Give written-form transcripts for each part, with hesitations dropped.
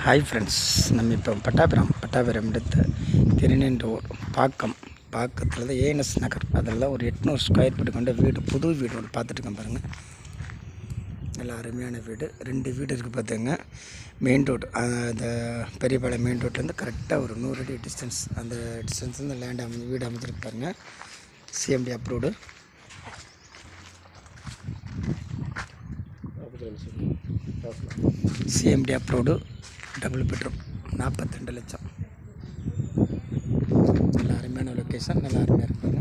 Hi friends, நம்ம இப்போ பட்டாபிராம் எடுத்த திருநெண்டூர் பாக்கத்தில் தான் ஏஎன்எஸ் நகர், அதெல்லாம் ஒரு 800 ஸ்கொயர் ஃபீட் கொண்ட வீடு, புது வீடு ஒன்று பார்த்துட்டுருக்கேன் பாருங்கள். நல்ல அருமையான வீடு, 2 வீடு இருக்குது பார்த்துங்க. மெயின் ரோடு, அந்த பெரியபாளையம் மெயின் ரோட்லேருந்து கரெக்டாக ஒரு 100 அடி டிஸ்டன்ஸ், அந்த டிஸ்டன்ஸ் வந்து லேண்ட் வீடு அமைச்சிருக்கு பாருங்கள். CMD approved. CMD approved, double bedroom, 42 லட்சம். நல்ல அருமையான லொக்கேஷன், நல்லா அருமையாக இருப்பாங்க.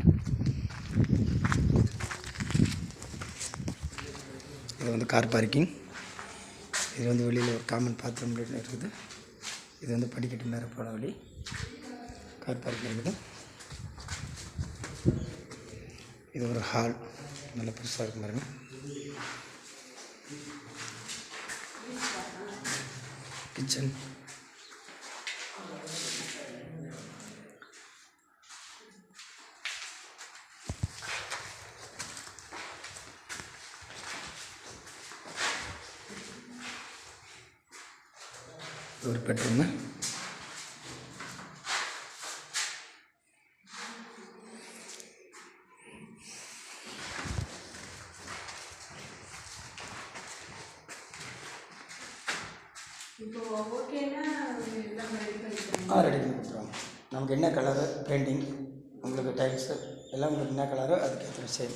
இது வந்து கார் பார்க்கிங். இது வந்து வெளியில் ஒரு காமன் பாத்ரூம் இருக்குது. இது வந்து படிக்கட்டு மேலே போன வழி, கார் பார்க்கிங் இருக்குது. இது ஒரு ஹால், நல்ல பெருசாக இருக்கும் பாருங்க. கிச்சன், ஒரு பெட்ரூமு, ரெடி பண்ணி கொடுத்துருவாங்க. நமக்கு என்ன கலரு, பெயிண்டிங், உங்களுக்கு டைல்ஸு எல்லாம் உங்களுக்கு என்ன கலரோ அதுக்கேற்ற சேம்.